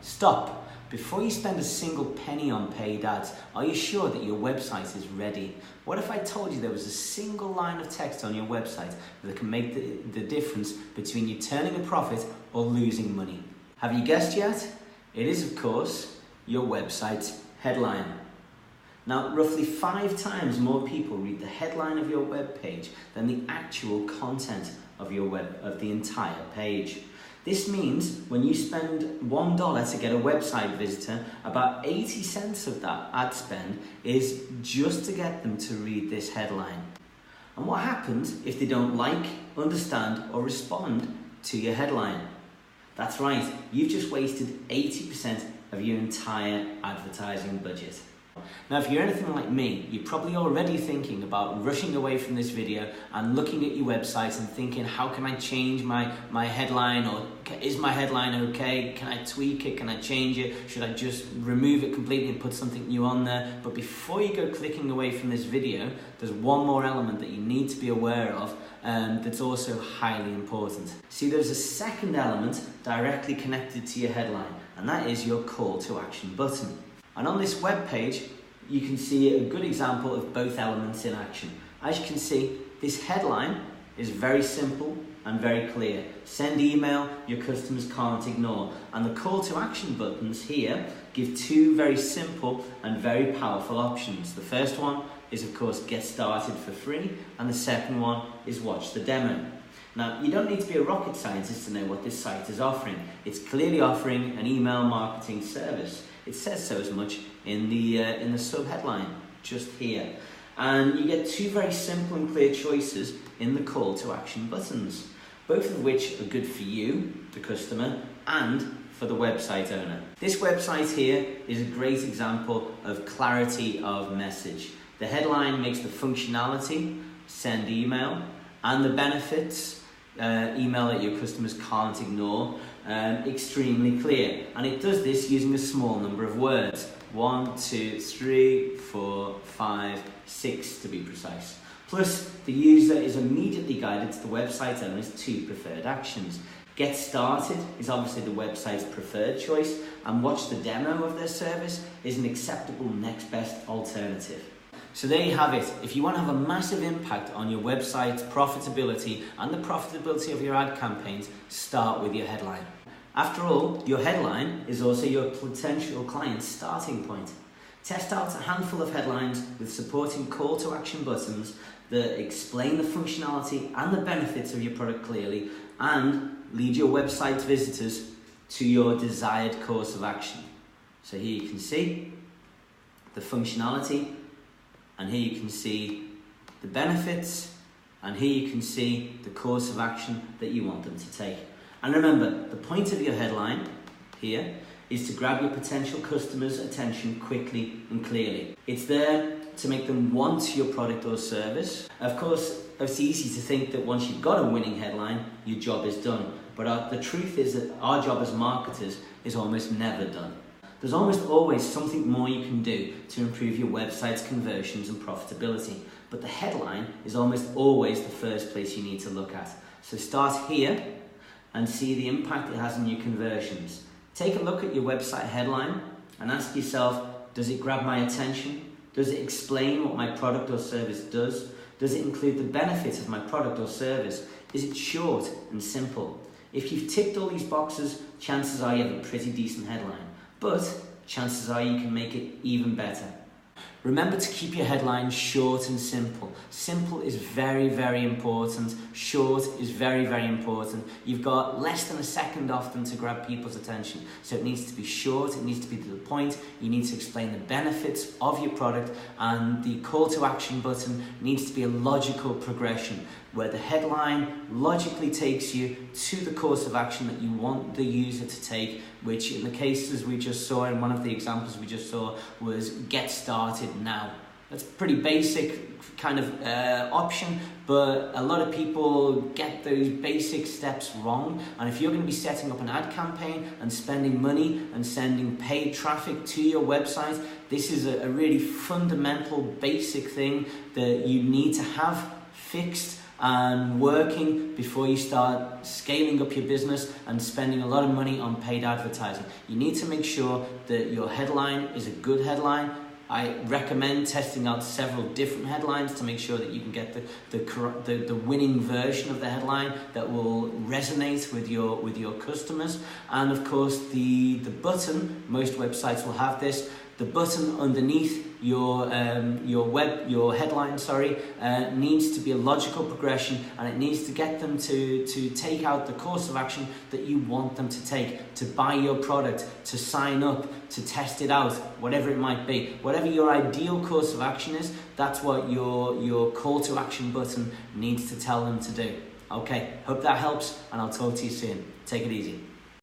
Stop. Before you spend a single penny on paid ads, are you sure that your website is ready? What if I told you there was a single line of text on your website that can make the difference between you turning a profit or losing money? Have you guessed yet? It is, of course, your website's headline. Now, roughly 5 times more people read the headline of your web page than the actual content of the entire page. This means when you spend $1 to get a website visitor, about 80 cents of that ad spend is just to get them to read this headline. And what happens if they don't like, understand, or respond to your headline? That's right, you've just wasted 80% of your entire advertising budget. Now, if you're anything like me, you're probably already thinking about rushing away from this video and looking at your website and thinking, how can I change my headline, or is my headline okay? Can I tweak it? Can I change it? Should I just remove it completely and put something new on there? But before you go clicking away from this video, there's one more element that you need to be aware of that's also highly important. See, there's a second element directly connected to your headline, and that is your call to action button. And on this web page, you can see a good example of both elements in action. As you can see, this headline is very simple and very clear. Send email your customers can't ignore. And the call to action buttons here give 2 very simple and very powerful options. The first one is, of course, get started for free, and the second one is watch the demo. Now, you don't need to be a rocket scientist to know what this site is offering. It's clearly offering an email marketing service. It says so as much in the sub-headline, just here. And you get 2 very simple and clear choices in the call to action buttons, both of which are good for you, the customer, and for the website owner. This website here is a great example of clarity of message. The headline makes the functionality, send email, and the benefits, email that your customers can't ignore, extremely clear. And it does this using a small number of words. 1, 2, 3, 4, 5, 6 to be precise. Plus, the user is immediately guided to the website owner's 2 preferred actions. Get started is obviously the website's preferred choice, and watch the demo of their service is an acceptable next best alternative. So there you have it. If you want to have a massive impact on your website's profitability and the profitability of your ad campaigns, start with your headline. After all, your headline is also your potential client's starting point. Test out a handful of headlines with supporting call to action buttons that explain the functionality and the benefits of your product clearly, and lead your website's visitors to your desired course of action. So here you can see the functionality, and here you can see the benefits, and here you can see the course of action that you want them to take. And remember, the point of your headline here is to grab your potential customers' attention quickly and clearly. It's there to make them want your product or service. Of course, it's easy to think that once you've got a winning headline, your job is done. But the truth is that our job as marketers is almost never done. There's almost always something more you can do to improve your website's conversions and profitability. But the headline is almost always the first place you need to look at. So start here and see the impact it has on your conversions. Take a look at your website headline and ask yourself, does it grab my attention? Does it explain what my product or service does? Does it include the benefit of my product or service? Is it short and simple? If you've ticked all these boxes, chances are you have a pretty decent headline. But chances are you can make it even better. Remember to keep your headlines short and simple. Simple is very, very important. Short is very, very important. You've got less than a second often to grab people's attention. So it needs to be short, it needs to be to the point. You need to explain the benefits of your product, and the call to action button needs to be a logical progression where the headline logically takes you to the course of action that you want the user to take, which in the cases we just saw, in one of the examples we just saw, was get started now. That's a pretty basic kind of option, but a lot of people get those basic steps wrong. And if you're going to be setting up an ad campaign and spending money and sending paid traffic to your website, this is a really fundamental basic thing that you need to have fixed and working before you start scaling up your business and spending a lot of money on paid advertising. You need to make sure that your headline is a good headline. I recommend testing out several different headlines to make sure that you can get the winning version of the headline that will resonate with your customers. And of course, the button, most websites will have this. The button underneath your headline, needs to be a logical progression, and it needs to get them to take out the course of action that you want them to take, to buy your product, to sign up, to test it out, whatever it might be. Whatever your ideal course of action is, that's what your call to action button needs to tell them to do. Okay, hope that helps, and I'll talk to you soon. Take it easy.